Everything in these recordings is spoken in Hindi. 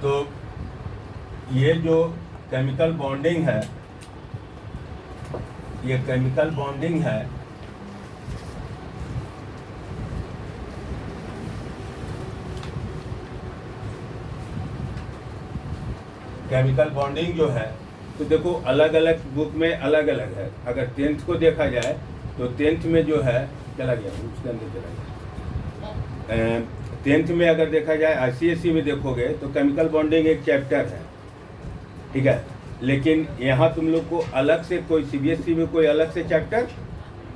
तो ये जो केमिकल बॉन्डिंग है, ये केमिकल बॉन्डिंग है, केमिकल बॉन्डिंग जो है तो देखो अलग अलग बुक में अलग अलग है। अगर 10th को देखा जाए तो 10th में जो है चला गया, उसके अंदर चला गया। 10th में अगर देखा जाए ICSE में देखोगे तो केमिकल बॉन्डिंग एक चैप्टर है, ठीक है। लेकिन यहाँ तुम लोग को अलग से कोई CBSE में कोई अलग से चैप्टर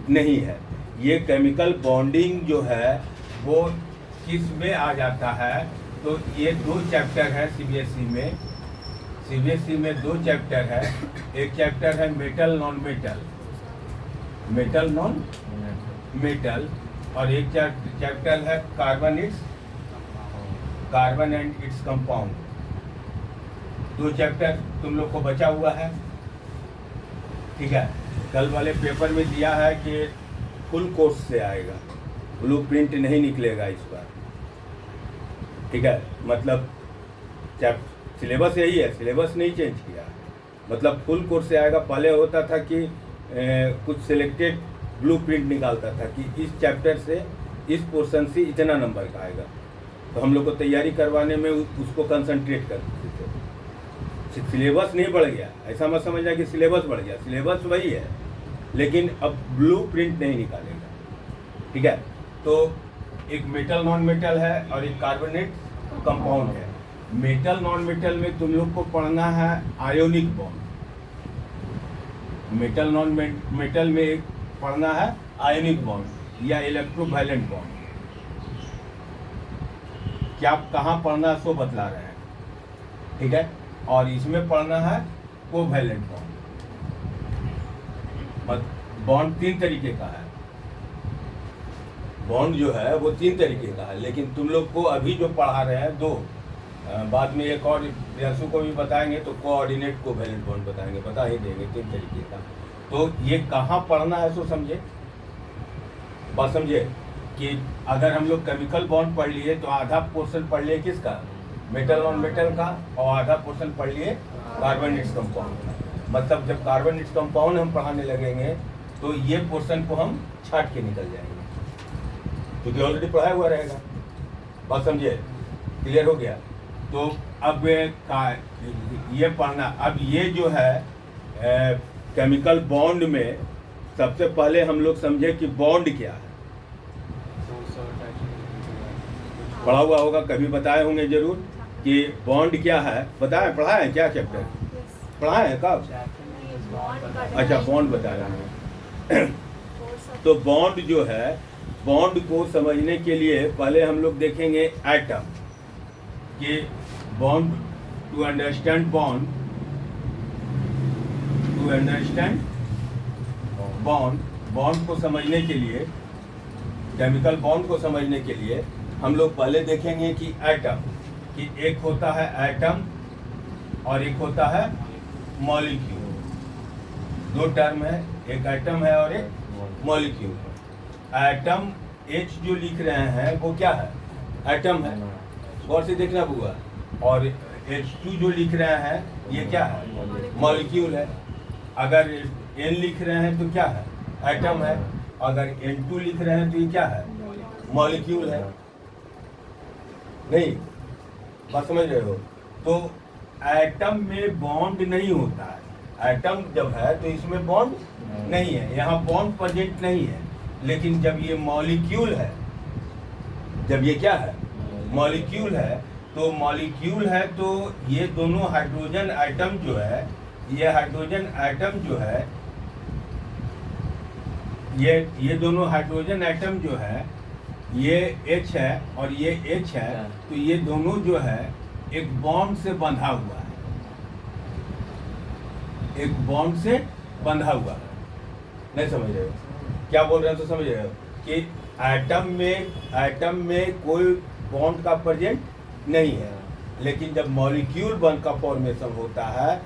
नहीं है। ये केमिकल बॉन्डिंग जो है वो किस में आ जाता है, तो ये 2 चैप्टर है CBSE में। CBSE में 2 चैप्टर है। एक चैप्टर है metal non metal, metal non metal, और एक चैप्टर है carbon and its compound. 2 chapter तुम लोग को बचा हुआ है, ठीक है। कल वाले पेपर में दिया है कि फुल कोर्स से आएगा, ब्लूप्रिंट नहीं निकलेगा इस बार, ठीक है। मतलब सिलेबस यही है, सिलेबस नहीं चेंज किया, मतलब फुल कोर्स से आएगा। पहले होता था कि कुछ सिलेक्टेड ब्लूप्रिंट निकालता था कि इस चैप्टर से इस पोर्शन से इतना नंबर का आएगा, तो हम लोग को तैयारी करवाने में उसको कंसंट्रेट करते थे। सिलेबस नहीं बढ़ गया, ऐसा मत समझना कि सिलेबस बढ़ गया, सिलेबस वही है, लेकिन अब ब्लूप्रिंट नहीं निकालेगा, ठीक है। तो एक मेटल नॉन मेटल है और एक कार्बोनेट कंपाउंड है। मेटल नॉन मेटल में तुम लोग को पढ़ना है ionic bond, metal non metal में एक पढ़ना है आयोनिक बॉन्ड या इलेक्ट्रोवायलेंट बॉन्ड। क्या कहाँ पढ़ना है सो बतला रहे हैं, ठीक है। और इसमें पढ़ना है कोवैलेंट बॉन्ड। बॉन्ड 3 तरीके का है, बॉन्ड जो है वो 3 तरीके का है, लेकिन तुम लोग को अभी जो पढ़ा रहे हैं 2, बाद में एक और प्रियांशु को भी बताएंगे तो कोऑर्डिनेट कोवैलेंट बॉन्ड बताएंगे, बता ही देंगे 3 तरीके का। तो ये कहाँ पढ़ना है सो समझे, बात समझे कि अगर हम लोग केमिकल बॉन्ड पढ़ लिए तो आधा पोर्शन पढ़ लिए किसका, मेटल नॉन मेटल का, और आधा पोर्शन पढ़ लिए कार्बोनेट्स कंपाउंड का। मतलब जब कार्बोनेट्स कंपाउंड हम पढ़ाने लगेंगे तो ये पोर्शन को हम छाट के निकल जाएंगे, क्योंकि ऑलरेडी पढ़ाया हुआ रहेगा। बात समझिए, क्लियर हो गया। तो अब ये पढ़ना, अब ये जो है केमिकल बॉन्ड में सबसे पहले हम लोग समझे कि बॉन्ड क्या है। पढ़ा हुआ होगा, कभी बताए होंगे जरूर कि बॉन्ड क्या है, बताए पढ़ा है क्या चैप्टर पढ़ा है कब? अच्छा, बॉन्ड बता रहे हैं। तो बॉन्ड जो है, बॉन्ड को समझने के लिए पहले हम लोग देखेंगे एटम कि bond, to understand bond, to understand bond, bond को समझने के लिए, केमिकल बॉन्ड को समझने के लिए हम लोग पहले देखेंगे कि एटम, कि एक होता है एटम और एक होता है मॉलिक्यूल। 2 टर्म है, एक एटम है और एक मॉलिक्यूल। एटम H जो लिख रहे हैं वो क्या है, एटम है, गौर से देखना बुआ। और H2 जो लिख रहे हैं ये क्या है, मॉलिक्यूल है। अगर N लिख रहे हैं तो क्या है, एटम है। अगर N2 लिख रहे हैं तो ये क्या है, मॉलिक्यूल है। नहीं, बात समझ रहे हो। तो एटम में बॉन्ड नहीं होता है, एटम जब है तो इसमें बॉन्ड नहीं है, यहाँ बॉन्ड प्रेजेंट नहीं है। लेकिन जब ये मॉलिक्यूल है, जब ये क्या है, मॉलिक्यूल है, तो मॉलिक्यूल है तो ये दोनों हाइड्रोजन आइटम जो है, ये हाइड्रोजन आइटम जो है, ये दोनों हाइड्रोजन आइटम जो है, ये H है और ये H है, तो ये दोनों जो है एक बॉन्ड से बंधा हुआ है, एक बॉन्ड से बंधा हुआ है। नहीं समझ रहे हो क्या बोल रहे हैं, तो समझ रहे हो कि एटम में कोई बॉन्ड का प्रेजेंट नहीं है। लेकिन जब मॉलिक्यूल बॉन्ड का फॉर्मेशन होता है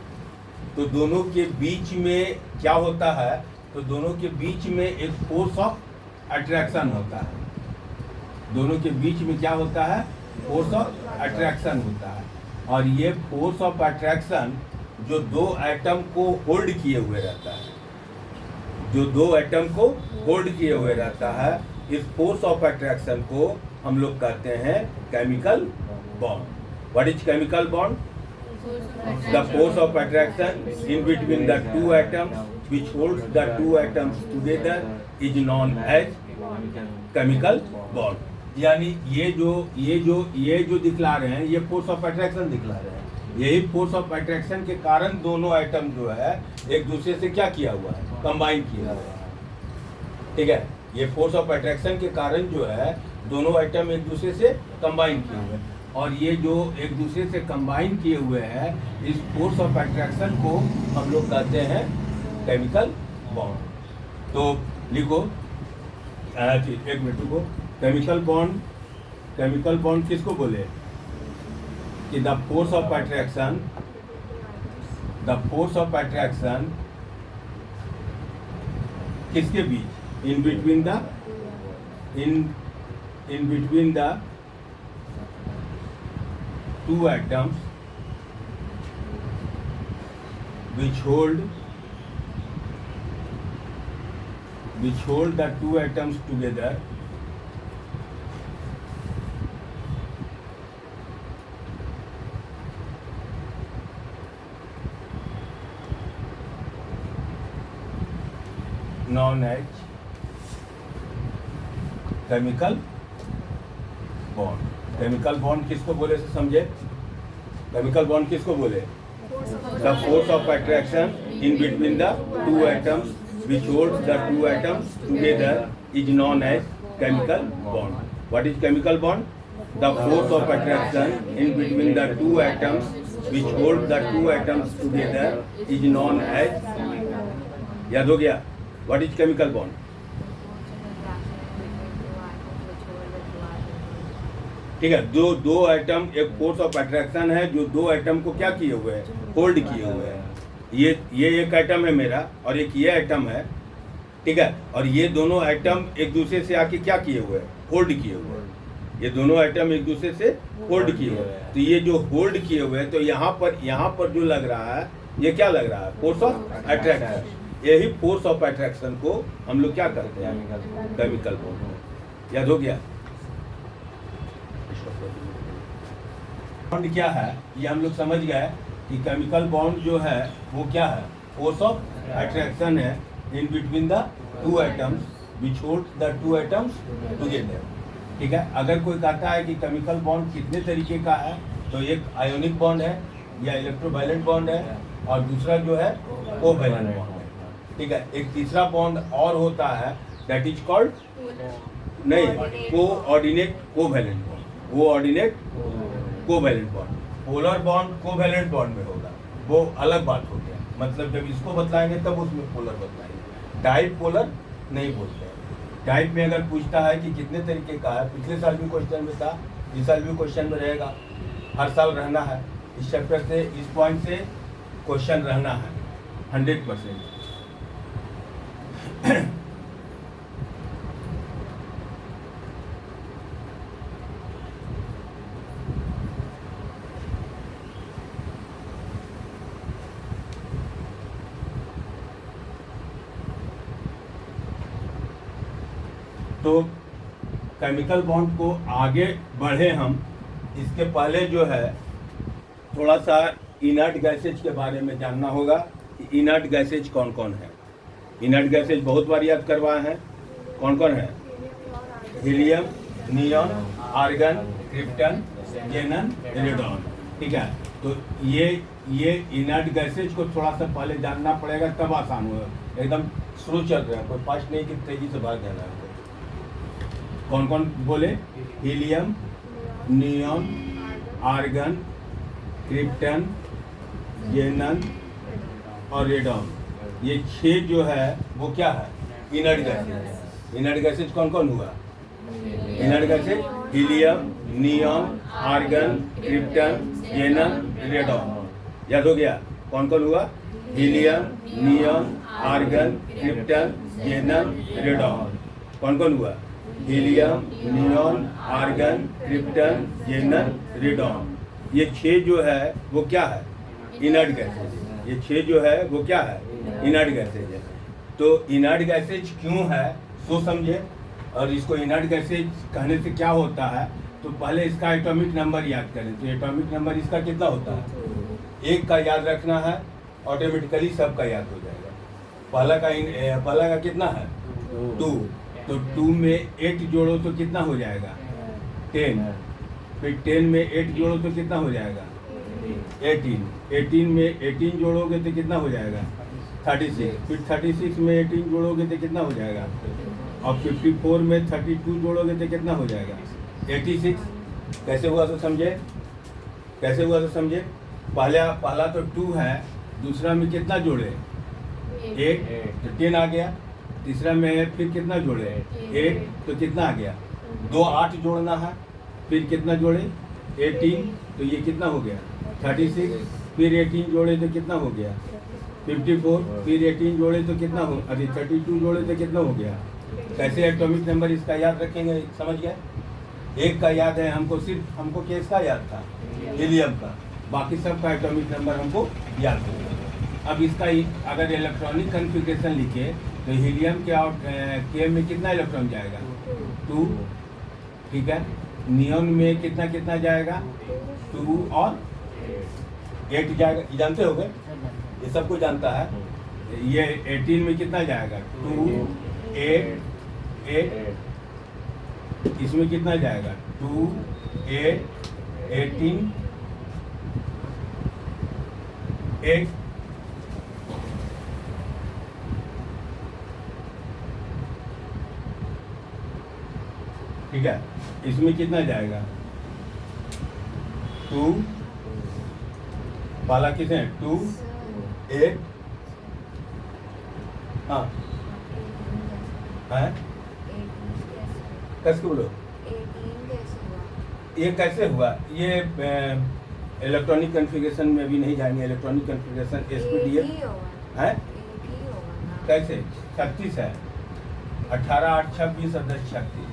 तो दोनों के बीच में क्या होता है, तो दोनों के बीच में एक फोर्स ऑफ अट्रैक्शन होता है। दोनों के बीच में क्या होता है, फोर्स ऑफ अट्रैक्शन होता है। और ये फोर्स ऑफ अट्रैक्शन जो दो एटम को होल्ड किए हुए रहता है, जो दो एटम को होल्ड किए हुए रहता है, इस फोर्स ऑफ अट्रैक्शन को हम लोग कहते हैं chemical bond. What is chemical bond? The force of attraction in between the two atoms which holds the two atoms together is known as chemical bond। यानी ये जो दिखला रहे हैं, ये फोर्स ऑफ अट्रैक्शन दिखला रहे हैं। यही फोर्स ऑफ अट्रैक्शन के कारण दोनों एटम जो है एक दूसरे से क्या किया हुआ है? कंबाइन किया हुआ है। ठीक है, ये फोर्स ऑफ अट्रैक्शन के कारण जो है दोनों एटम एक दूसरे से कंबाइन किए हुए हैं, और ये जो एक दूसरे से कंबाइन किए हुए हैं, इस फोर्स ऑफ अट्रैक्शन को हम लोग कहते हैं केमिकल बॉन्ड। तो लिखो, एक मिनट रुको। केमिकल बॉन्ड किसको बोले? कि द फोर्स ऑफ अट्रैक्शन किसके बीच? In between the two atoms which hold the two atoms together known as chemical bond। Chemical bond किसको बोले से समझे? केमिकल बॉन्ड किसको बोले? The force of attraction in between the two atoms which holds the two atoms together is known as chemical bond। What is chemical bond? The force of attraction in between the two atoms which hold the two atoms together is known as, याद हो गया? What is chemical bond? ठीक है, दो एटम, एक फोर्स ऑफ अट्रैक्शन है जो दो एटम को क्या किए हुए हैं? होल्ड किए हुए हैं। ये एक एटम है मेरा और एक ये एटम है। ठीक है, और ये दोनों एटम एक दूसरे से आके क्या किए हुए हैं? होल्ड किए हुए हैं। ये दोनों एटम एक दूसरे से होल्ड किए हुए हैं। तो ये जो होल्ड किए हुए हैं, तो यहाँ पर जो लग रहा है, ये क्या लग रहा है? Force of attraction. यही फोर्स ऑफ अट्रैक्शन को हम लोग क्या करते हैं? Chemical bond. याद हो गया? बॉन्ड क्या है ये हम लोग समझ गए कि केमिकल बॉन्ड जो है वो क्या है? फोर्स ऑफ अट्रैक्शन है इन between the two atoms which hold the two atoms together. ठीक है, अगर कोई कहता है कि केमिकल बॉन्ड कितने तरीके का है, तो एक आयोनिक बॉन्ड है या इलेक्ट्रोवायलेंट बॉन्ड है, और दूसरा जो है कोवैलेंट बॉन्ड है। ठीक है, एक तीसरा बॉन्ड और होता है, that is called coordinate covalent bond. Coordinate covalent bond. Polar bond covalent bond में होगा, वो अलग बात हो गया। मतलब जब इसको बतलाएंगे तब उसमें पोलर बतलाएंगे। टाइप पोलर नहीं बोलते हैं। टाइप में अगर पूछता है कि कितने तरीके का है, पिछले साल भी क्वेश्चन में था, इस साल भी क्वेश्चन में रहेगा, हर साल रहना है। इस चैप्टर से, इस पॉइंट से क्वेश्चन रहना है 100%। तो केमिकल बॉन्ड को आगे बढ़े हम, इसके पहले जो है थोड़ा सा इनर्ट गैसेज के बारे में जानना होगा कि इनर्ट गैसेज कौन कौन है। इनर्ट गैसेज बहुत बार याद करवाए हैं। कौन कौन है? Helium, neon, argon, krypton, xenon, radon. ठीक है, तो ये इनर्ट गैसेज को थोड़ा सा पहले जानना पड़ेगा, तब आसान होगा। एकदम स्लो चल रहा है, कोई फास्ट नहीं कि तेजी से भाग जाना है। कौन कौन बोले? हीलियम, नियॉन, आर्गन, क्रिप्टन, जेनन और रेडॉन। ये 6 जो है वो क्या है? Inert gases. इनर्ट गैसेज कौन कौन हुआ? Inert gases helium, neon, argon, krypton, xenon, radon. याद हो गया? कौन कौन हुआ? Helium, neon, argon, krypton, xenon, radon. कौन कौन हुआ? Helium, neon, argon, krypton, xenon, radon. ये 6 जो है वो क्या है, इनर्ट गैसेज। ये 6 जो है वो क्या है, इनर्ट गैसेज है। तो इनर्ट गैसेज क्यों है सो समझे। और इसको इनर्ट गैसेज कहने से क्या होता है, तो पहले इसका एटॉमिक नंबर याद करें। तो एटॉमिक नंबर इसका कितना होता है, 1 का याद रखना है, ऑटोमेटिकली सबका याद हो जाएगा। पहला का कितना है 2, तो 2 में 8 जोड़ो तो कितना हो जाएगा 10, फिर 10 में 8 जोड़ो तो कितना हो जाएगा 18 में 18 जोड़ोगे तो कितना हो जाएगा 36, फिर 36 में 18 जोड़ोगे तो कितना हो जाएगा, और 54 में 32 जोड़ोगे तो कितना हो जाएगा 86। कैसे हुआ तो समझे, कैसे हुआ तो समझे। पहला तो 2 है, दूसरा में कितना जोड़े 1, तो 10 आ गया। तीसरा में फिर कितना जोड़े 8, तो कितना आ गया 2, 8 जोड़ना है, फिर कितना जोड़े 18, तो ये कितना हो गया 36, फिर 18 जोड़े तो कितना हो गया 54, फिर 18 जोड़े तो कितना हो, अरे 32 जोड़े तो कितना हो गया। कैसे एटॉमिक नंबर इसका याद रखेंगे, समझ गया। 1 का याद है हमको, सिर्फ हमको किसका याद था, हीलियम का, बाकी सब का एटॉमिक नंबर हमको याद हो गया। अब इसका अगर इलेक्ट्रॉनिक कॉन्फ़िगरेशन लिखे तो हीलियम के में कितना इलेक्ट्रॉन जाएगा 2, ठीक है। नियॉन में कितना कितना जाएगा 2 और 8 जाएगा, ये जानते हो गए, ये सबको जानता है। ये 18 में कितना जाएगा 2, 8, इसमें कितना जाएगा 2, 8, 18, 8, ठीक है। इसमें कितना जाएगा 2, पाला किसे 2, 8, हाँ है, कैसे बोलो, ये कैसे हुआ, ये इलेक्ट्रॉनिक कॉन्फ़िगरेशन में भी नहीं जाएंगे। इलेक्ट्रॉनिक कॉन्फ़िगरेशन SPDF है, कैसे 36 है, 18, 8, 26 और 10, 36,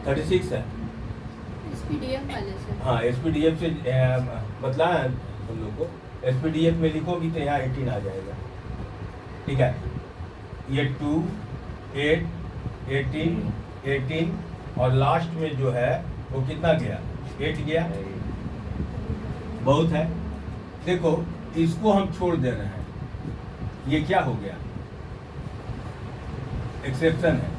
36 है SPDF वाले से। हाँ SPDF से बतला है तुम लोग को। SPDF में लिखोगी तो यहाँ 18 आ जाएगा, ठीक है। ये 2, 8, 18, 18 और लास्ट में जो है वो कितना गया 8 गया, बहुत है। देखो इसको हम छोड़ दे रहे हैं, ये क्या हो गया एक्सेप्शन है।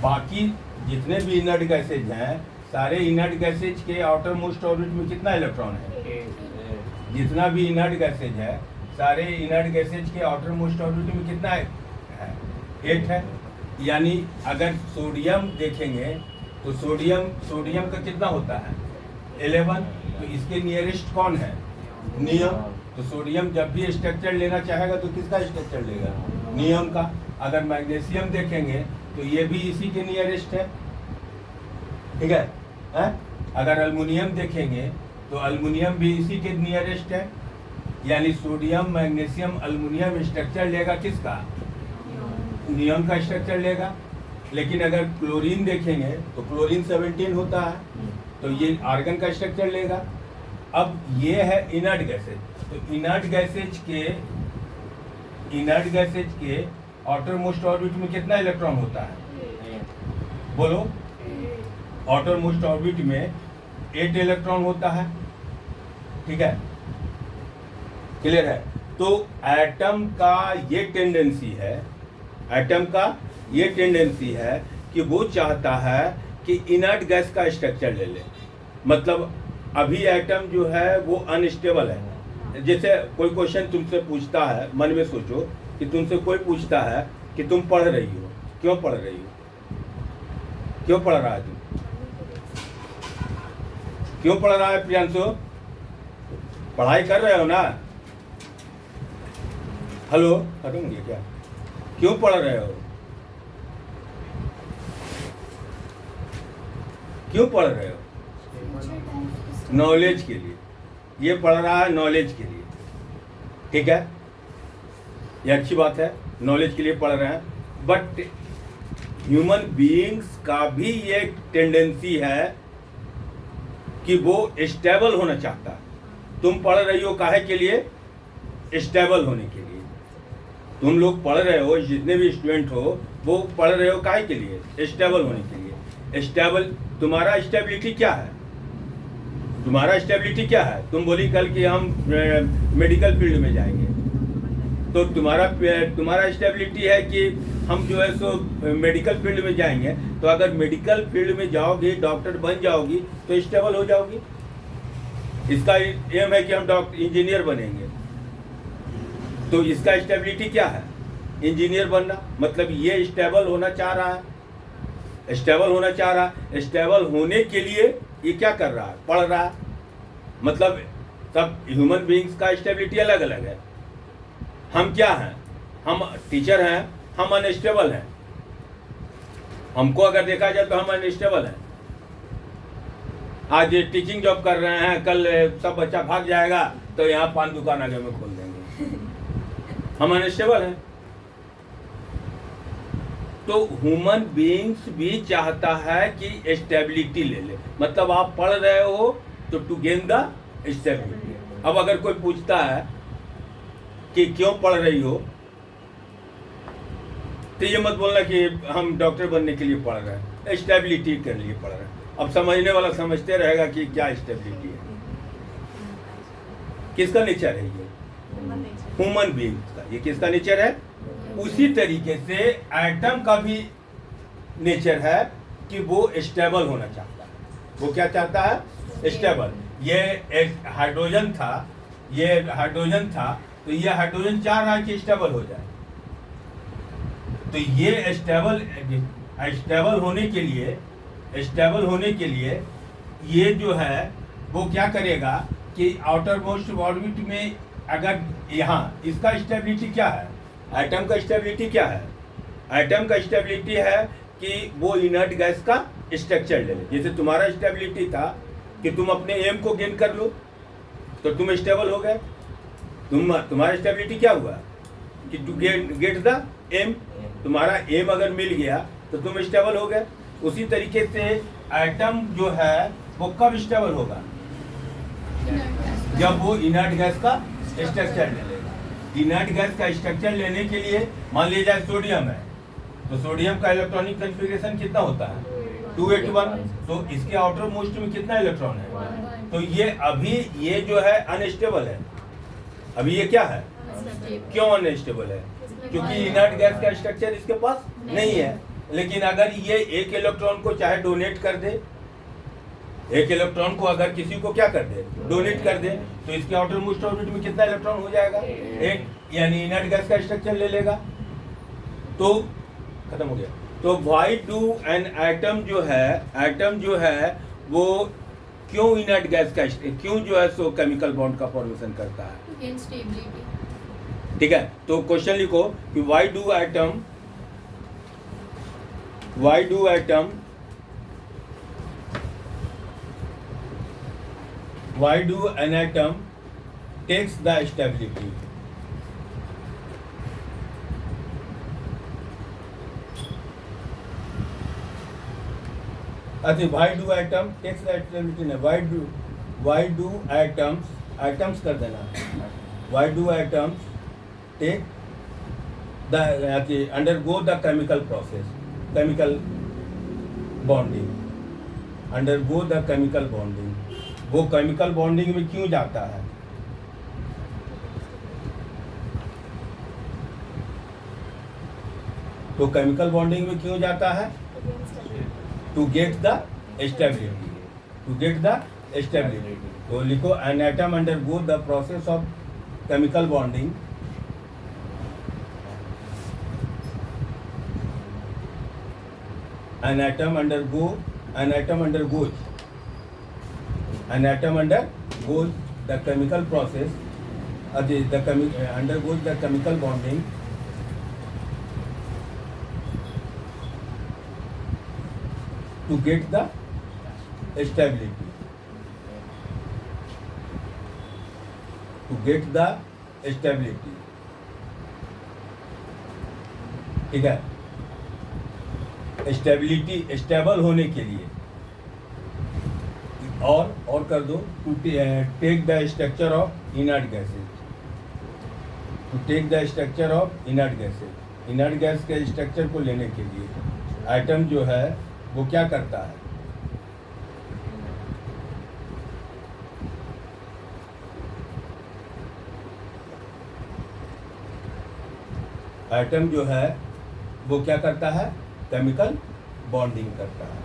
बाकी जितने भी इनर्ट गैसेज हैं, सारे इनर्ट गैसेज के आउटर मोस्ट ऑर्बिट में कितना इलेक्ट्रॉन है, जितना भी इनर्ट गैसेज है सारे इनर्ट गैसेज के आउटर मोस्ट ऑर्बिट में कितना है 8 है। यानी अगर सोडियम देखेंगे तो सोडियम का कितना होता है 11, तो इसके नियरेस्ट कौन है नियम। तो सोडियम जब भी स्ट्रक्चर लेना चाहेगा तो किसका स्ट्रक्चर लेगा, नियम का। अगर मैग्नीशियम देखेंगे तो ये भी इसी के नियरेस्ट है, ठीक है, अगर एल्युमिनियम देखेंगे तो एल्युमिनियम भी इसी के नियरेस्ट है। यानी सोडियम, मैग्नीशियम, एल्युमिनियम स्ट्रक्चर लेगा किसका, नियॉन का स्ट्रक्चर लेगा। लेकिन अगर क्लोरीन देखेंगे तो क्लोरीन 17 होता है, तो ये आर्गन का स्ट्रक्चर लेगा। अब ये है इनर्ट गैसेज, तो इनर्ट गैसेज के आउटर मोस्ट ऑर्बिट में कितना इलेक्ट्रॉन होता है, बोलो। आउटर मोस्ट ऑर्बिट में 8 इलेक्ट्रॉन होता है, ठीक है, क्लियर है। तो एटम का ये टेंडेंसी है, एटम का ये टेंडेंसी है कि वो चाहता है कि इनर्ट गैस का स्ट्रक्चर ले ले। मतलब अभी एटम जो है वो अनस्टेबल है। जैसे कोई क्वेश्चन तुमसे पूछता है, मन में सोचो कि तुमसे कोई पूछता है कि तुम पढ़ रही हो, क्यों पढ़ रही हो, क्यों पढ़ रहा है तुम, क्यों पढ़ रहा है प्रियांशु, पढ़ाई कर रहे हो ना, हेलो हटूंगे क्या, क्यों पढ़ रहे हो, क्यों पढ़ रहे हो, नॉलेज के लिए। ये पढ़ रहा है नॉलेज के लिए, ठीक है, ये अच्छी बात है, नॉलेज के लिए पढ़ रहे हैं। बट ह्यूमन बीइंग्स का भी ये टेंडेंसी है कि वो स्टेबल होना चाहता है। तुम पढ़ रही हो काहे के लिए? स्टेबल होने के लिए। तुम लोग पढ़ रहे हो, जितने भी स्टूडेंट हो वो पढ़ रहे हो काहे के लिए? स्टेबल होने के लिए। स्टेबल, तुम्हारा स्टेबिलिटी क्या है? तुम्हारा स्टेबिलिटी क्या है? तुम बोली कल कि हम मेडिकल फील्ड में जाएंगे, तो तुम्हारा स्टेबिलिटी है कि हम जो है सो मेडिकल फील्ड में जाएंगे। तो अगर मेडिकल फील्ड में जाओगी, डॉक्टर बन जाओगी तो स्टेबल हो जाओगी। इसका एम है कि हम डॉक्टर इंजीनियर बनेंगे, तो इसका स्टेबिलिटी क्या है? इंजीनियर बनना। मतलब ये स्टेबल होना चाह रहा है, स्टेबल होना चाह रहा है। स्टेबल होने के लिए ये क्या कर रहा है? पढ़ रहा है। मतलब सब ह्यूमन बीइंग्स का स्टेबिलिटी अलग अलग है। हम क्या हैं? हम टीचर हैं, हम अनस्टेबल हैं। हमको अगर देखा जाए तो हम अनस्टेबल हैं। आज टीचिंग जॉब कर रहे हैं, कल सब बच्चा भाग जाएगा तो यहाँ पान दुकान आगे में खोल देंगे। हम अनस्टेबल हैं। तो ह्यूमन बीइंग्स भी चाहता है कि स्टेबिलिटी ले ले। मतलब आप पढ़ रहे हो तो टू गेन द स्टेबिलिटी। अब अगर कोई पूछता है कि क्यों पढ़ रही हो, तो ये मत बोलना कि हम डॉक्टर बनने के लिए पढ़ रहे हैं, स्टेबिलिटी के लिए पढ़ रहे हैं। अब समझने वाला समझते रहेगा कि क्या स्टेबिलिटी है। किसका नेचर है ये? ह्यूमन बीइंग्स का। ये किसका नेचर है? उसी तरीके से एटम का भी नेचर है कि वो स्टेबल होना चाहता है। वो क्या चाहता है? स्टेबल। ये एक हाइड्रोजन था, तो ये हाइड्रोजन चाह रहा है कि स्टेबल हो जाए। तो ये स्टेबल होने के लिए ये जो है वो क्या करेगा कि आउटर मोस्ट ऑर्बिट में, अगर यहाँ इसका स्टेबिलिटी क्या है? एटम का स्टेबिलिटी क्या है? एटम का स्टेबिलिटी है कि वो इनर्ट गैस का स्ट्रक्चर ले ले। जैसे तुम्हारा स्टेबिलिटी था कि तुम अपने एम को गेन कर लो तो तुम स्टेबल हो गए। तुम्हारा स्टेबिलिटी क्या हुआ कि टू गेट द एम। तुम्हारा एम अगर मिल गया तो तुम स्टेबल हो गए। उसी तरीके से एटम जो है वो कब स्टेबल होगा? जब वो इनर्ट गैस का स्ट्रक्चर ले लेगा। इनर्ट गैस का स्ट्रक्चर लेने के लिए मान लिया जाए सोडियम है, तो सोडियम का इलेक्ट्रॉनिक कॉन्फ़िगरेशन कितना होता है? 281। तो इसके आउटर मोस्ट में कितना इलेक्ट्रॉन है? तो ये जो है अनस्टेबल है। अभी ये क्या है? क्यों अनस्टेबल है? क्योंकि इनर्ट गैस का स्ट्रक्चर इसके पास नहीं है। लेकिन अगर ये एक इलेक्ट्रॉन को चाहे डोनेट कर दे, एक इलेक्ट्रॉन को अगर किसी को क्या कर दे? डोनेट कर दे, तो इसके आउटर मोस्ट ऑर्बिट में कितना इलेक्ट्रॉन हो जाएगा? एक। यानी इनर्ट गैस का स्ट्रक्चर ले लेगा तो खत्म हो गया। तो व्हाई डू एन एटम जो है वो क्यों इनर्ट गैस का क्यों जो है सो केमिकल बॉन्ड का फॉर्मेशन करता है? ठीक है। तो क्वेश्चन लिखो कि why do an atom takes the stability? अच्छा, why do atom takes the stability? ना, why do atoms कर देना। why do atoms take the undergo the chemical process, chemical bonding, undergo the chemical bonding? वो केमिकल बॉन्डिंग में क्यों जाता है? तो केमिकल बॉन्डिंग में क्यों जाता है? To get the stability. तो लिखो an atom undergo the process of chemical bonding an atom undergoes the chemical process, undergoes the chemical bonding to get the stability. ठीक है। स्टेबल होने के लिए और कर दो, to take the structure of inert gases, to take the structure of inert gases. Inert gas के स्ट्रक्चर को लेने के लिए आइटम जो है वो क्या करता है, आइटम जो है वो क्या करता है, केमिकल बॉन्डिंग करता है।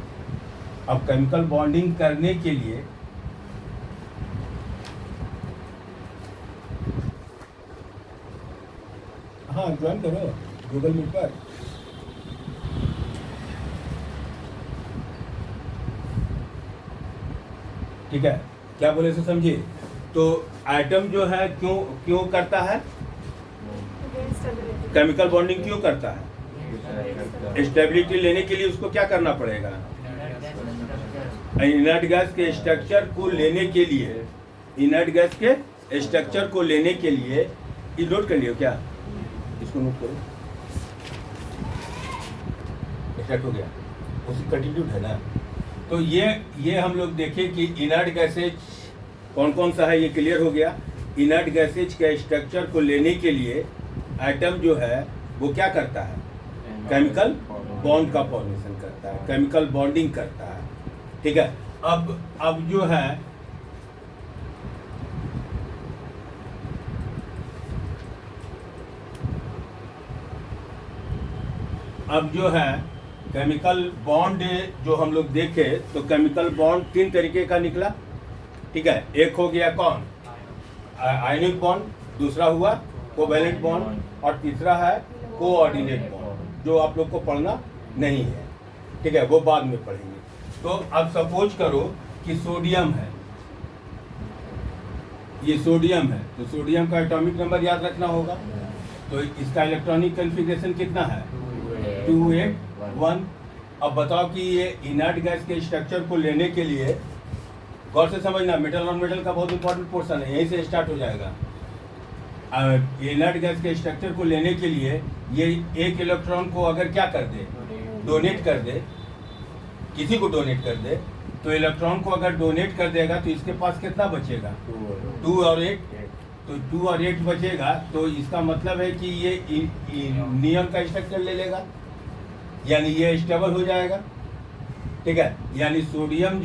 अब केमिकल बॉन्डिंग करने के लिए हाँ ज्वाइन करो गूगल मीट पर। ठीक है, क्या बोले से समझिए। तो आइटम जो है क्यों क्यों करता है, केमिकल बॉन्डिंग क्यों करता है, स्टेबिलिटी लेने के लिए उसको क्या करना पड़ेगा, इनर्ट गैस के स्ट्रक्चर को लेने के लिए, इनर्ट गैस के स्ट्रक्चर को लेने के लिए, ये नोट कर लियो क्या, इसको नोट करो, स्टार्ट हो गया, उसी कंटिन्यूड है ना। तो ये हम लोग देखें कि इनर्ट गैसेज कौन कौन सा है, ये क्लियर हो गया। इनर्ट गैसेज के स्ट्रक्चर को लेने के लिए आइटम जो है वो क्या करता है, केमिकल बॉन्ड का फॉर्मेशन करता है, केमिकल बॉन्डिंग करता है। ठीक है, अब जो है केमिकल बॉन्ड जो हम लोग देखे तो केमिकल बॉन्ड 3 तरीके का निकला। ठीक है, एक हो गया कौन, आयनिक बॉन्ड, दूसरा हुआ कोवैलेंट बॉन्ड और तीसरा है कोऑर्डिनेट बॉन्ड, जो आप लोग को पढ़ना नहीं है। ठीक है, वो बाद में पढ़ेंगे। तो अब सपोज करो कि सोडियम है, ये सोडियम है, तो सोडियम का एटॉमिक नंबर याद रखना होगा। तो इसका इलेक्ट्रॉनिक कॉन्फ़िगरेशन कितना है, 281। अब बताओ कि ये इनर्ट गैस के स्ट्रक्चर को लेने के लिए, गौर से समझना, मेटल और मेटल का बहुत इंपॉर्टेंट पोर्शन है, यहीं से स्टार्ट हो जाएगा। इनर्ट गैस के स्ट्रक्चर को लेने के लिए ये एक इलेक्ट्रॉन को अगर क्या कर दे, डोनेट कर दे, किसी को डोनेट कर दे, तो इलेक्ट्रॉन को अगर डोनेट कर देगा तो इसके पास कितना बचेगा, 2 और 8। तो 2 और 8 बचेगा, तो इसका मतलब है कि ये नियॉन का स्ट्रक्चर ले लेगा, यानी ये स्टेबल हो जाएगा। ठीक है, यानी सोडियम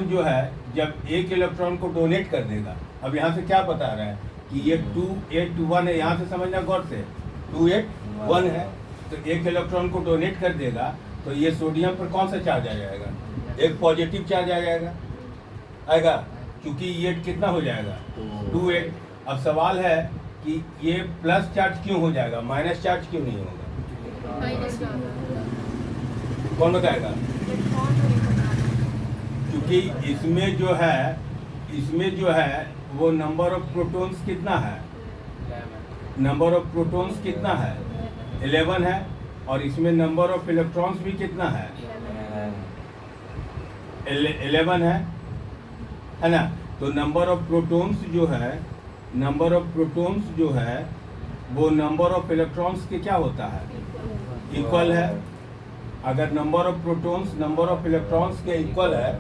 जो है जब एक इलेक्ट्रॉन को डोनेट कर देगा, अब यहाँ से क्या बता रहा है कि ये 281 है, यहाँ से समझना गौर से, 281 है, तो एक इलेक्ट्रॉन को डोनेट कर देगा तो ये सोडियम पर कौन सा चार्ज आ जाएगा, एक पॉजिटिव चार्ज आ जाएगा, आएगा, क्योंकि ये कितना हो जाएगा, 28। अब सवाल है कि ये प्लस चार्ज क्यों हो जाएगा, माइनस चार्ज क्यों नहीं होगा, कौन बताएगा? क्योंकि इसमें जो है वो नंबर ऑफ प्रोटॉन्स कितना है, नंबर ऑफ प्रोटॉन्स कितना है, 11 है, और इसमें नंबर ऑफ इलेक्ट्रॉन्स भी कितना है, 11 है ना। तो नंबर ऑफ प्रोटॉन्स जो है वो नंबर ऑफ इलेक्ट्रॉन्स के क्या होता है, इक्वल है। अगर number of protons number of electrons के इक्वल है,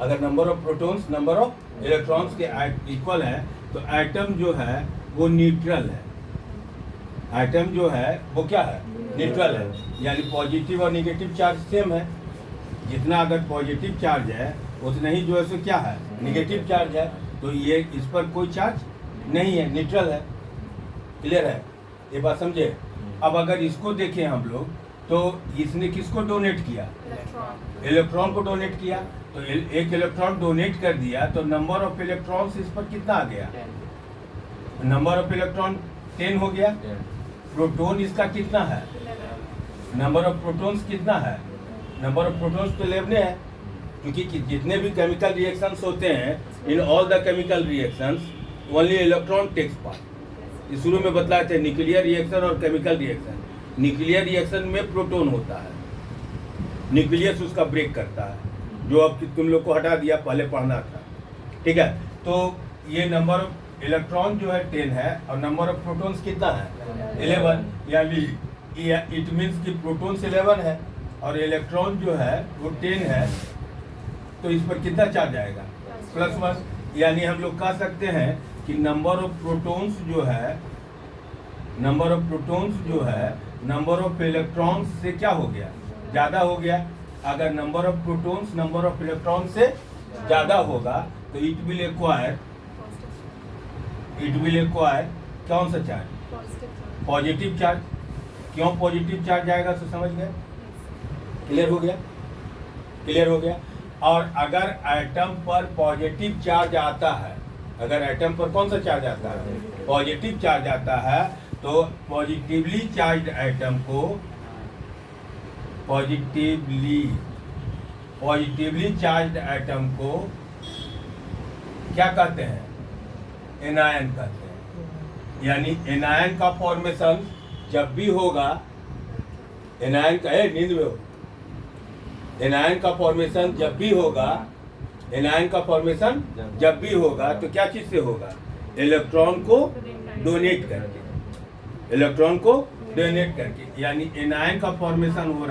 अगर number of protons number of electrons के इक्वल है, तो एटम जो है वो न्यूट्रल है, एटम जो है वो क्या है, न्यूट्रल है, यानी पॉजिटिव और नेगेटिव चार्ज सेम है। जितना अगर पॉजिटिव चार्ज है उतना ही जो है सो क्या है, नेगेटिव चार्ज है, तो ये इस पर कोई चार्ज नहीं है, न्यूट्रल है। क्लियर है, ये बात समझे। अब अगर इसको देखें हम लोग, तो इसने किसको डोनेट किया, इलेक्ट्रॉन को डोनेट किया, तो एक इलेक्ट्रॉन डोनेट कर दिया, तो नंबर ऑफ इलेक्ट्रॉन्स इस पर कितना आ गया, नंबर ऑफ इलेक्ट्रॉन 10 हो गया। प्रोटॉन इसका कितना है, नंबर ऑफ प्रोटॉन्स कितना है, नंबर ऑफ प्रोटॉन्स तो 11 है, क्योंकि जितने भी केमिकल रिएक्शंस होते हैं, in all the chemical reactions only electron takes part. ये शुरू में बतलाए थे, न्यूक्लियर रिएक्शन और केमिकल रिएक्शन। न्यूक्लियर रिएक्शन में प्रोटॉन होता है, न्यूक्लियस उसका ब्रेक करता है, जो अब तुम लोग को हटा दिया, पहले पढ़ना था। ठीक है, तो ये नंबर ऑफ इलेक्ट्रॉन जो है 10 है, और नंबर ऑफ प्रोटॉन्स कितना है, 11, यानी इट मीन्स कि प्रोटॉन्स 11 है और इलेक्ट्रॉन जो है वो 10 है। तो इस पर कितना चार्ज आएगा? +1। यानी हम लोग कह सकते हैं कि नंबर ऑफ प्रोटॉन्स जो है नंबर ऑफ इलेक्ट्रॉन्स से क्या हो गया? ज़्यादा हो गया। अगर number of protons number of electron से ज़्यादा होगा तो इट विल एक्वायर कौन सा चार्ज? Positive charge. क्यों पॉजिटिव चार्ज आएगा तो समझ गए? क्लियर हो गया। और अगर एटम पर पॉजिटिव चार्ज आता है, अगर एटम पर कौन सा चार्ज आता है? पॉजिटिव चार्ज आता है, तो पॉजिटिवली चार्ज एटम को पॉजिटिवली चार्ज एटम को क्या कहते हैं? एनायन कहते हैं। यानी एनायन का फॉर्मेशन जब भी होगा, एनायन का फॉर्मेशन जब भी होगा तो क्या चीज से होगा? इलेक्ट्रॉन को डोनेट करके। यानी एनायन का फॉर्मेशन हो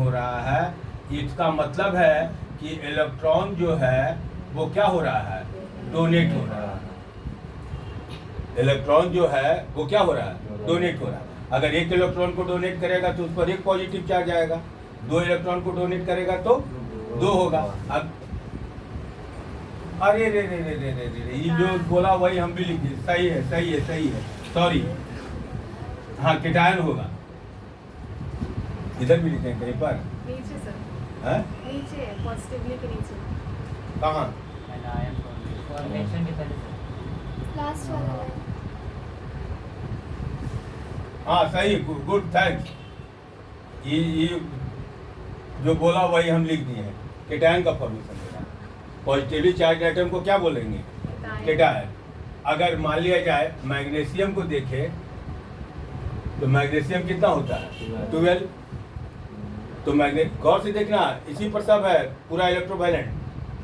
रहा है। इसका मतलब है कि इलेक्ट्रॉन जो है वो क्या हो रहा है? डोनेट हो रहा है। इलेक्ट्रॉन जो है वो क्या हो रहा है? डोनेट हो रहा है। अगर एक इलेक्ट्रॉन को डोनेट करेगा तो उस पर एक पॉजिटिव चार्ज आएगा, 2 इलेक्ट्रॉन को डोनेट करेगा तो 2 होगा। अब अरे रे रे रे रे रे रे, ये जो बोला वही हम भी लिख दिए। सही है। सॉरी, हाँ, केटायन होगा। इधर भी लिखें कहीं पर। नीचे सर, हैं? नीचे है, पॉजिटिवली के नीचे। कहाँ? लास्ट वाला है। हाँ, सही, गुड, थैंक्स। ये जो बोला वही हम लिख दिए हैं। केटायन का फॉर्मेशन देना। पॉजिटिवली चार्ज एटम को क्या बोलेंगे? केटायन। अगर मान लिया जाए मैग्नीशियम को देखें तो मैग्नीशियम कितना होता है? 12। तो गौर से देखना, इसी पर सब है पूरा इलेक्ट्रोवायलेंट।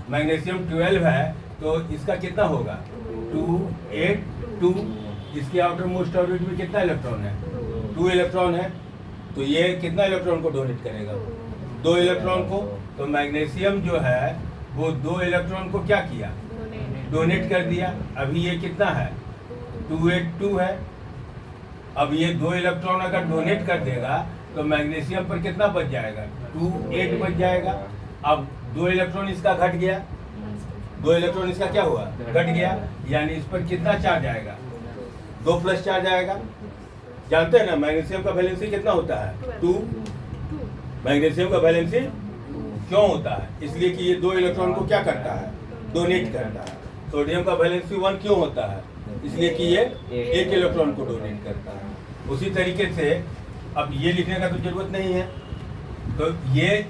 मैग्नीशियम 12 है तो इसका कितना होगा? 2, 8, 2। इसके आउटर मोस्ट ऑर्बिट में कितना इलेक्ट्रॉन है? 2 इलेक्ट्रॉन है। तो ये कितना इलेक्ट्रॉन को डोनेट करेगा? 2 इलेक्ट्रॉन को। तो मैग्नीशियम जो है वो 2 इलेक्ट्रॉन को क्या किया? डोनेट कर दिया। अभी ये कितना है? 282 है। अब ये 2 इलेक्ट्रॉन अगर डोनेट कर देगा तो मैग्नीशियम पर कितना बच जाएगा? 28 बच जाएगा। अब 2 इलेक्ट्रॉन इसका घट गया, 2 इलेक्ट्रॉन इसका क्या हुआ? घट गया। यानी इस पर कितना चार्ज आएगा? 2 प्लस चार्ज आएगा। जानते हैं ना मैग्नीशियम का वैलेंसी कितना होता है? 2। मैग्नीशियम का वैलेंसी क्यों होता है? इसलिए कि ये 2 इलेक्ट्रॉन को क्या करता है? डोनेट करता है। सोडियम का वैलेंसी 1 क्यों होता है? इसलिए कि ये 1 इलेक्ट्रॉन को डोनेट करता है। उसी तरीके से अब ये लिखने का तो जरूरत नहीं है। तो ये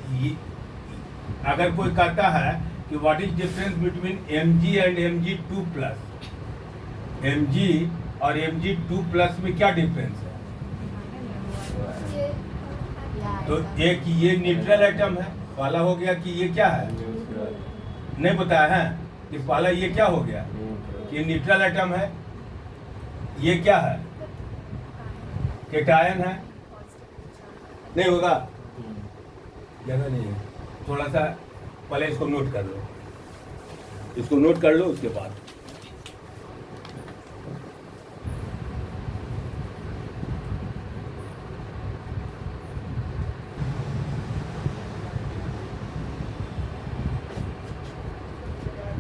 अगर कोई कहता है कि what is difference between Mg and Mg2+, Mg और Mg2+ में क्या डिफरेंस है? तो एक ये न्यूट्रल एटम है, पहला हो गया कि ये क्या है? नहीं बताया है कि पहला ये क्या हो गया कि न्यूट्रल एटम है। ये क्या है? केटायन है। नहीं होगा, जगह नहीं है। थोड़ा सा पहले इसको नोट कर लो, उसके बाद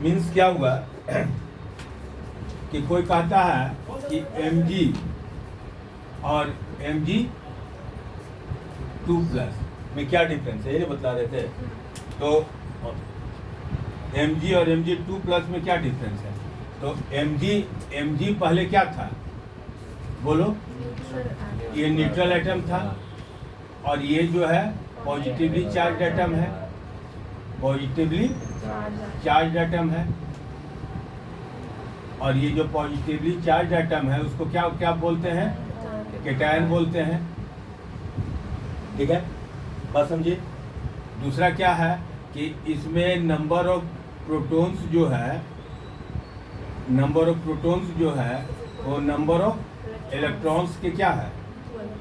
मीन्स क्या हुआ कि कोई कहता है कि Mg और Mg2+ में क्या डिफरेंस है, ये नहीं बता रहे थे। तो Mg और Mg2+ में क्या डिफरेंस है? तो Mg पहले क्या था? बोलो। ये न्यूट्रल एटम था और ये जो है पॉजिटिवली चार्ज एटम है। पॉजिटिवली चार्ज एटम है। और ये जो पॉजिटिवली चार्ज एटम है उसको क्या क्या बोलते हैं? केटायन बोलते हैं। ठीक है, बात समझिए। दूसरा क्या है कि इसमें नंबर ऑफ प्रोटॉन्स जो है वो नंबर ऑफ इलेक्ट्रॉन्स के क्या है?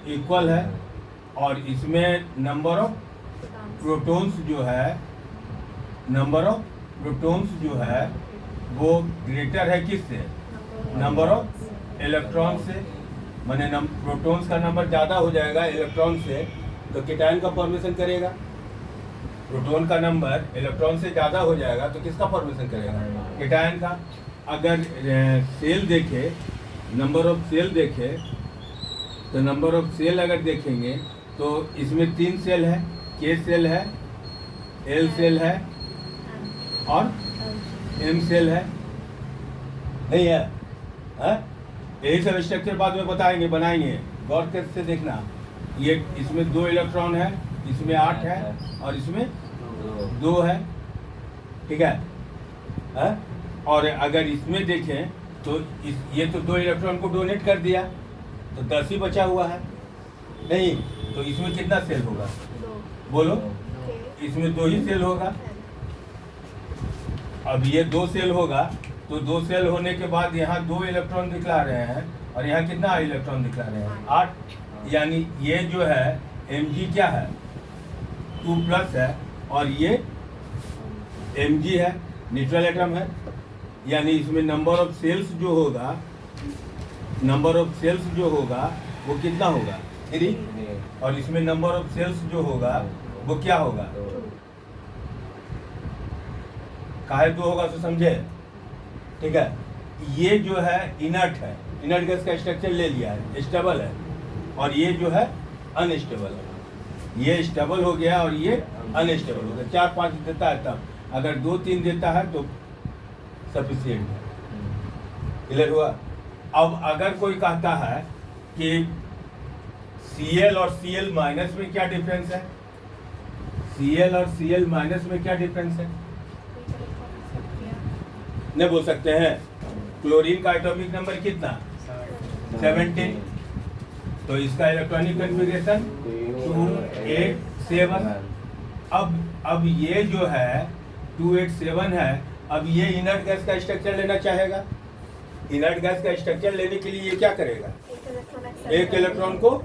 इक्वल है। और इसमें नंबर ऑफ प्रोटॉन्स जो है, नंबर ऑफ प्रोटॉन्स जो है वो ग्रेटर है किससे? नंबर ऑफ इलेक्ट्रॉन से। माने प्रोटॉन्स का नंबर ज़्यादा हो जाएगा इलेक्ट्रॉन से तो केटायन का फॉर्मेशन करेगा। प्रोटॉन का नंबर इलेक्ट्रॉन से ज़्यादा हो जाएगा तो किसका फॉर्मेशन करेगा? केटायन का। अगर सेल देखे, नंबर ऑफ सेल देखे तो नंबर ऑफ सेल अगर देखेंगे तो इसमें 3 सेल है, के सेल है, एल सेल है और एम सेल है, नहीं है? हाँ? यही सब स्ट्रक्चर बाद में बताएंगे, बनाएंगे। गौर से देखना, ये इसमें 2 इलेक्ट्रॉन है, इसमें 8 है और इसमें 2 है, ठीक है? हाँ? और अगर इसमें देखें तो ये तो 2 इलेक्ट्रॉन को डोनेट कर दिया तो 10 ही बचा हुआ है, नहीं? तो इसमें कितना सेल होगा? बोलो, इसमें 2 ही सेल होगा। अब ये 2 सेल होगा तो 2 सेल होने के बाद यहाँ 2 इलेक्ट्रॉन दिखला रहे हैं और यहाँ कितना इलेक्ट्रॉन दिखला रहे हैं? 8। यानी ये जो है Mg क्या है? 2+ है और ये Mg है, न्यूट्रल एटम है। यानी इसमें नंबर ऑफ सेल्स जो होगा, नंबर ऑफ सेल्स जो होगा वो कितना होगा? 3। और इसमें नंबर ऑफ सेल्स जो होगा वो क्या होगा? काहे 2 होगा तो समझे, ठीक है? ये जो है इनर्ट है, इनर्ट गैस का स्ट्रक्चर ले लिया है, स्टेबल है, और ये जो है अनस्टेबल है। ये स्टेबल हो गया और ये अनस्टेबल हो गया। 4-5 देता है तब, अगर 2-3 देता है तो सफिशिएंट है। क्लियर हुआ? अब अगर कोई कहता है कि Cl और Cl माइनस में क्या डिफरेंस है? Cl और Cl माइनस में क्या डिफरेंस है? नहीं बोल सकते हैं। क्लोरीन का एटॉमिक नंबर कितना? 17। तो इसका इलेक्ट्रॉनिक कन्फिगरेशन 287। अब ये जो है 287 है। अब ये इनर्ट गैस का स्ट्रक्चर लेना चाहेगा। इनर्ट गैस का स्ट्रक्चर लेने के लिए ये क्या करेगा? एक इलेक्ट्रॉन को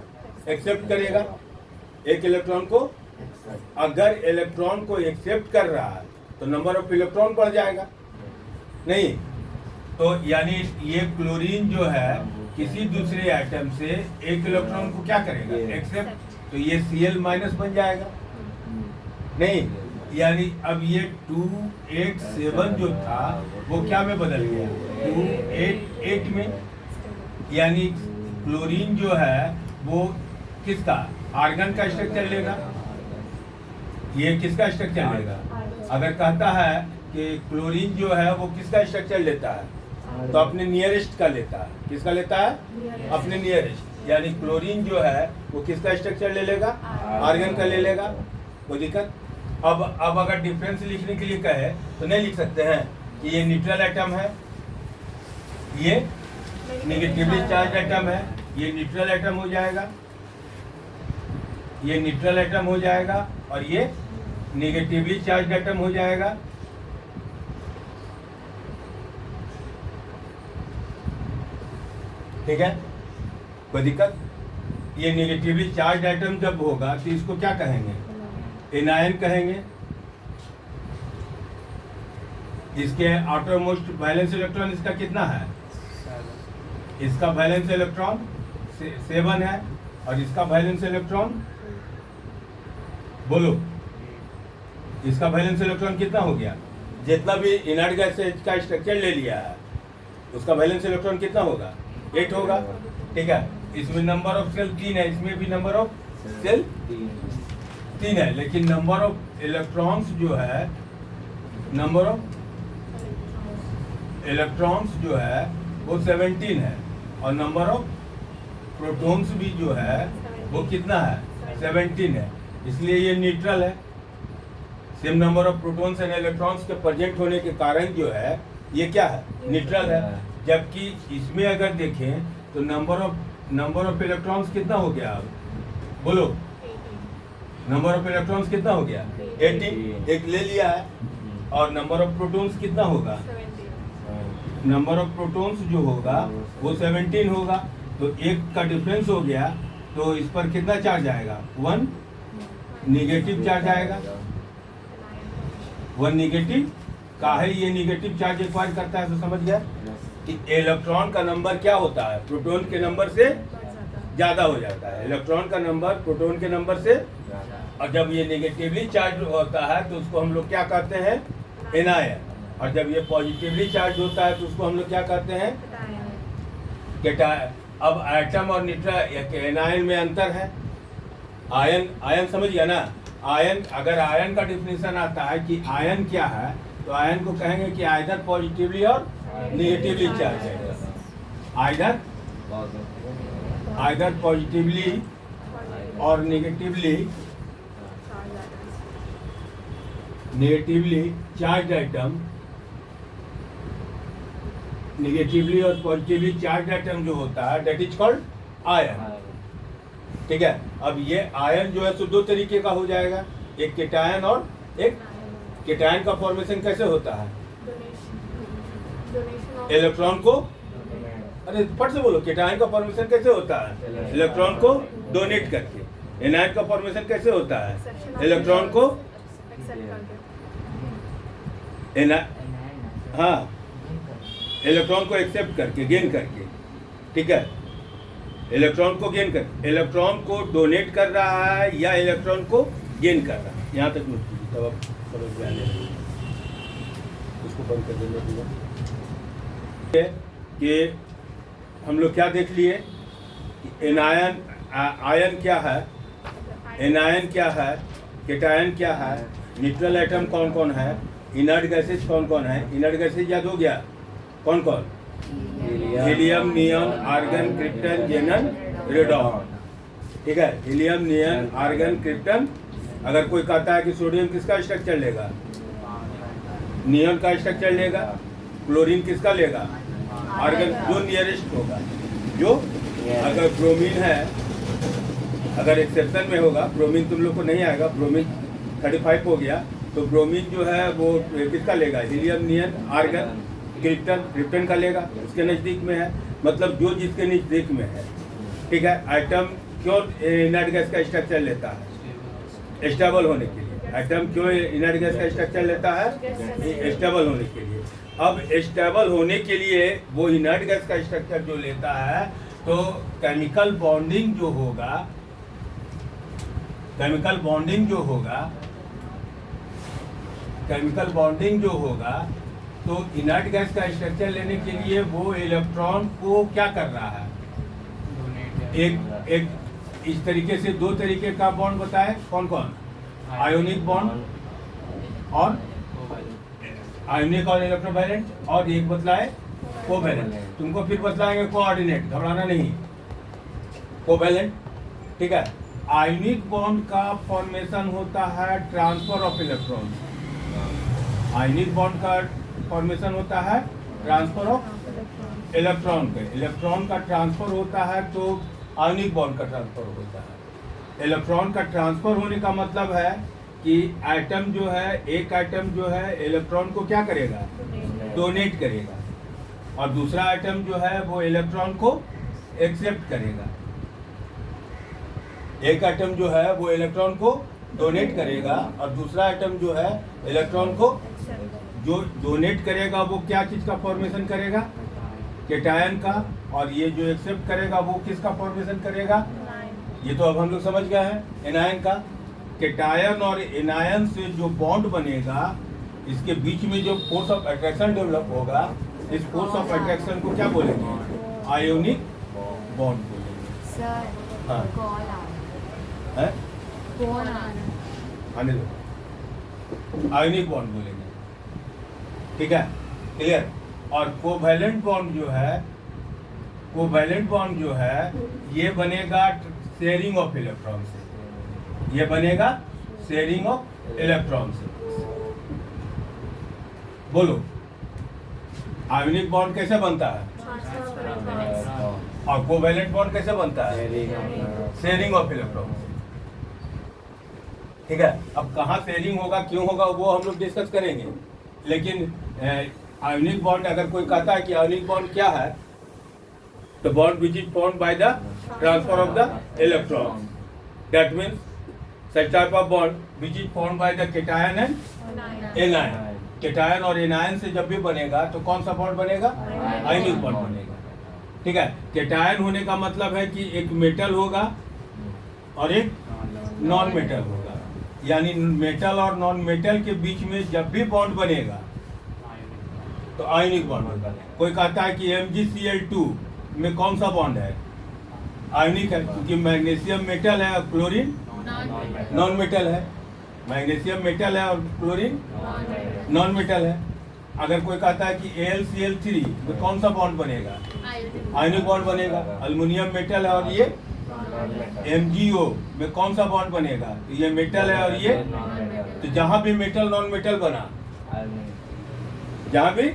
एक्सेप्ट करेगा। एक इलेक्ट्रॉन को, अगर इलेक्ट्रॉन को एक्सेप्ट कर रहा है तो नंबर ऑफ इलेक्ट्रॉन बढ़ जाएगा, नहीं? तो यानी ये क्लोरीन जो है किसी दूसरे एटम से एक इलेक्ट्रॉन को क्या करेगा? एक्सेप्ट। तो ये Cl माइनस बन जाएगा, नहीं? यानी अब ये 287 जो था वो क्या में बदल गया? 288 में। यानी क्लोरीन जो है वो किसका? आर्गन का स्ट्रक्चर लेगा। ये किसका स्ट्रक्चर लेगा? अगर कहता है कि क्लोरीन जो है वो किसका स्ट्रक्चर लेता है तो अपने नियरेस्ट का लेता है। किसका लेता है? अपने नियरेस्ट। यानी क्लोरीन जो है वो किसका स्ट्रक्चर ले लेगा? आर्गन का ले लेगा। कोई दिक्कत? अब अगर डिफरेंस लिखने के लिए कहे तो नहीं लिख सकते हैं कि ये न्यूट्रल एटम है, ये नेगेटिवली चार्ज एटम है, ये न्यूट्रल एटम हो जाएगा, ये न्यूट्रल एटम हो जाएगा और ये नेगेटिवली चार्ज एटम हो जाएगा। ठीक है? कोई दिक्कत? ये नेगेटिवली चार्ज एटम जब होगा तो इसको क्या कहेंगे? एनायन कहेंगे। इसके आउटर मोस्ट वैलेंस इलेक्ट्रॉन इसका कितना है? इसका वैलेंस इलेक्ट्रॉन 7 है और इसका वैलेंस इलेक्ट्रॉन, बोलो, इसका वैलेंस इलेक्ट्रॉन कितना हो गया? जितना भी इनर्ट गैस का स्ट्रक्चर ले लिया है उसका वैलेंस इलेक्ट्रॉन कितना होगा? 8 होगा। ठीक है? इसमें नंबर ऑफ सेल 3 है, इसमें भी नंबर ऑफ सेल 3 है, लेकिन नंबर ऑफ इलेक्ट्रॉन्स जो है, नंबर ऑफ इलेक्ट्रॉन्स जो है वो 17 है और नंबर ऑफ प्रोटॉन्स भी जो है वो कितना है? 17 है। इसलिए ये न्यूट्रल है। Same number of protons and electrons के प्रेजेंट होने के कारण जो है ये क्या है? न्यूट्रल है। जबकि इसमें अगर देखें तो नंबर ऑफ इलेक्ट्रॉन्स कितना हो गया? अब बोलो, नंबर ऑफ इलेक्ट्रॉन्स कितना हो गया? 18, एक ले लिया है। और नंबर ऑफ प्रोटॉन्स कितना होगा? नंबर ऑफ प्रोटॉन्स जो होगा वो 17 होगा। तो एक का डिफरेंस हो गया तो इस पर कितना चार्ज आएगा? 1 निगेटिव चार्ज आएगा। वह निगेटिव का है, ये निगेटिव चार्ज एक्वायर करता है, तो समझ गया कि इलेक्ट्रॉन का नंबर क्या होता है, प्रोटॉन के नंबर से ज्यादा हो जाता है। इलेक्ट्रॉन का नंबर प्रोटॉन के नंबर से, और जब ये निगेटिवली चार्ज होता है तो उसको हम लोग क्या कहते हैं, एनायन। और जब ये पॉजिटिवली चार्ज होता है तो उसको हम लोग क्या कहते हैं, कैटायन। अब एटम और एनायन में अंतर है। आयन, आयन समझ गया ना। आयन, अगर आयन का डिफिनेशन आता है कि आयन क्या है, तो आयन को कहेंगे कि आइदर पॉजिटिवली और निगेटिवली चार्ज है। आइदर पॉजिटिवली और निगेटिवली चार्ज आइटम, निगेटिवली और पॉजिटिवली चार्ज आइटम जो होता है, दैट इज कॉल्ड आयन। ठीक है। अब ये आयन जो है तो दो तरीके का हो जाएगा, एक केटायन और एक, केटायन का फॉर्मेशन कैसे होता है, इलेक्ट्रॉन को, अरे फट से बोलो, केटायन का फॉर्मेशन कैसे होता है, इलेक्ट्रॉन को डोनेट करके। एनायन का फॉर्मेशन कैसे होता है, इलेक्ट्रॉन को, हाँ, इलेक्ट्रॉन को एक्सेप्ट करके, गेन करके। ठीक है, इलेक्ट्रॉन को गेन कर, इलेक्ट्रॉन को डोनेट कर रहा है या इलेक्ट्रॉन को गेन कर रहा है, यहाँ तक नोट कीजिए, तब आप समझ में आने लगेगा। उसको बंद कर देने कि हम लोग क्या देख लिए कि एनायन, आयन क्या है, एनायन क्या है, केटायन क्या है, न्यूट्रल एटम कौन कौन है, इनर्ट गैसेज कौन कौन है। इनर्ट गैसेज याद हो गया, कौन कौन, helium, neon, argon, krypton, xenon, radon. ठीक है, हीलियम, नियॉन, आर्गन, क्रिप्टन। अगर कोई कहता है कि सोडियम किसका स्ट्रक्चर लेगा, नियॉन का स्ट्रक्चर लेगा, क्लोरीन किसका लेगा, आर्गन, जो नियरेस्ट होगा। जो अगर ब्रोमीन है, अगर एक्सेप्शन में होगा, ब्रोमीन तुम लोग को नहीं आएगा, ब्रोमीन 35 हो गया, तो ब्रोमीन जो है वो किसका लेगा, helium, neon, argon, krypton, krypton का लेगा, उसके नज़दीक में है, मतलब जो जिसके नज़दीक में है। ठीक है। आइटम क्यों इनर्ट गैस का स्ट्रक्चर लेता है, स्टेबल होने के लिए। आइटम क्यों इनर्ट गैस का स्ट्रक्चर लेता है, स्टेबल होने के लिए। अब स्टेबल होने के लिए वो इनर्ट गैस का स्ट्रक्चर जो लेता है, तो केमिकल बॉन्डिंग जो होगा, केमिकल बॉन्डिंग जो होगा, केमिकल बॉन्डिंग जो होगा, तो इनर्ट गैस का स्ट्रक्चर लेने के लिए वो इलेक्ट्रॉन को क्या कर रहा है, एक इस तरीके से दो तरीके का बॉन्ड बताए, कौन कौन, आयोनिक बॉन्ड और आयोनिक और इलेक्ट्रोवैलेंट, और एक बतलाए कोवैलेंट। तुमको फिर बतलाएंगे कोऑर्डिनेट, घबराना नहीं, कोवैलेंट। ठीक है। आयोनिक बॉन्ड का फॉर्मेशन होता है transfer of electron. Ionic bond का फॉर्मेशन होता है ट्रांसफर ऑफ इलेक्ट्रॉन के, इलेक्ट्रॉन का ट्रांसफर होता है तो आयोनिक बॉन्ड का ट्रांसफर होता है। इलेक्ट्रॉन का ट्रांसफर होने का मतलब है कि एटम जो है, एक एटम जो है इलेक्ट्रॉन को क्या करेगा, डोनेट करेगा, और दूसरा एटम जो है वो इलेक्ट्रॉन को एक्सेप्ट करेगा। एक एटम जो है वो इलेक्ट्रॉन को डोनेट करेगा और दूसरा एटम जो है इलेक्ट्रॉन को, जो डोनेट करेगा वो क्या चीज का फॉर्मेशन करेगा, केटायन का, और ये जो एक्सेप्ट करेगा वो किसका फॉर्मेशन करेगा, ये तो अब हम लोग समझ गए हैं, एनायन का। केटायन और एनायन से जो बॉन्ड बनेगा, इसके बीच में जो फोर्स ऑफ अट्रैक्शन डेवलप होगा, इस फोर्स ऑफ अट्रैक्शन को क्या बोलेंगे, आयोनिक बॉन्ड बोलेंगे। सर, हाँ। कॉल आ रहा है, कॉल आ रहा आने दो, आयोनिक बॉन्ड बोलेंगे। ठीक है, क्लियर। और कोवैलेंट बॉन्ड जो है, कोवैलेंट बॉन्ड जो है ये बनेगा शेयरिंग ऑफ इलेक्ट्रॉन से, ये बनेगा शेयरिंग ऑफ इलेक्ट्रॉन से। बोलो, आयोनिक बॉन्ड कैसे बनता है, और कोवैलेंट बॉन्ड कैसे बनता है, शेयरिंग ऑफ इलेक्ट्रॉन से। ठीक है। अब कहाँ शेयरिंग होगा, क्यों होगा, वो हम लोग डिस्कस करेंगे, लेकिन आयोनिक बॉन्ड, अगर कोई कहता है कि आयोनिक बॉन्ड क्या है, तो bond which is formed by the transfer of the electron, that means such type of bond which is formed by the cation and anion. cation और anion से जब भी बनेगा तो कौन सा बॉन्ड बनेगा? आयनिक बॉन्ड बनेगा। ठीक है, केटायन होने का मतलब है कि एक मेटल होगा और एक नॉन मेटल होगा, यानी मेटल और नॉन मेटल के बीच में जब भी बॉन्ड बनेगा तो आयनिक बॉन्ड होगा। कोई कहता है कि MgCl2 में कौन सा बॉन्ड है? आयनिक है, क्योंकि मैग्नीशियम मेटल है और क्लोरीन नॉन मेटल है। मैग्नीशियम मेटल है और क्लोरीन नॉन मेटल है। अगर कोई कहता है कि AlCl3 में कौन सा बॉन्ड बनेगा? आयनिक बॉन्ड बनेगा। एल्युमिनियम मेटल है और ये MgO में कौन सा बॉन्ड बनेगा? तो ये मेटल है और ये, तो जहां भी मेटल नॉन मेटल बना, जहां भी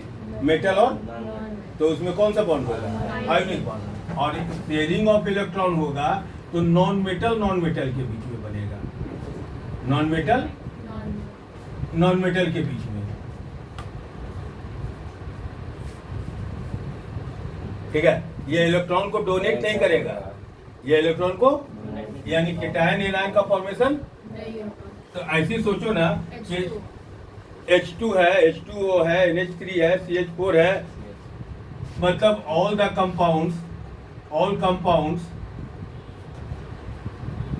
मेटल और, तो उसमें कौन सा बॉन्ड होगा? Ionic bond. और एक शेयरिंग ऑफ इलेक्ट्रॉन होगा तो नॉन मेटल के बीच में बनेगा, नॉन मेटल के बीच में। ठीक है, ये इलेक्ट्रॉन को डोनेट नहीं करेगा, ये इलेक्ट्रॉन को, यानी केटायन एनायन का फॉर्मेशन। तो ऐसे सोचो ना कि H2 है, H2O है, NH3 है, CH4 है, मतलब all compounds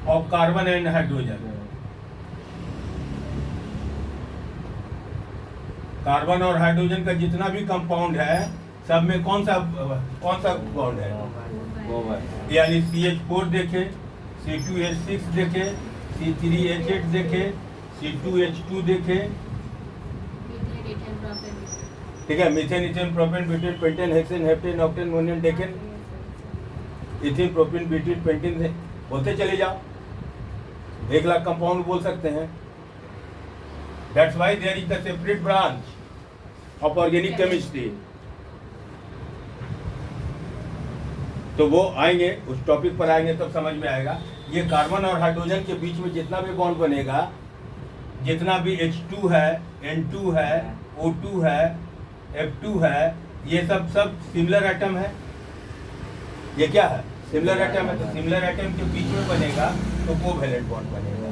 of carbon and hydrogen, carbon और हाइड्रोजन का जितना भी कंपाउंड है सब में कौन सा बॉन्ड है? यानी CH4 देखे, C2H6 देखे, C3H8 देखे, C2H2 देखे, ठीक है, methane, ethane, propane, butane, pentane, hexane, heptane, octane, nonane, decane, ethyne, propane, butane, pentane बोलते चले जाओ, 1 लाख कंपाउंड बोल सकते हैं। That's why there is the separate branch of organic chemistry. तो वो आएंगे, उस टॉपिक पर आएंगे तब समझ में आएगा। ये कार्बन और हाइड्रोजन के बीच में जितना भी बॉन्ड बनेगा, जितना भी H2 है, N2 है, O2 है, F2 है, ये सब सिमिलर एटम है। ये क्या है? सिमिलर एटम है। तो सिमिलर एटम के बीच में बनेगा तो कोवैलेंट बॉन्ड बनेगा।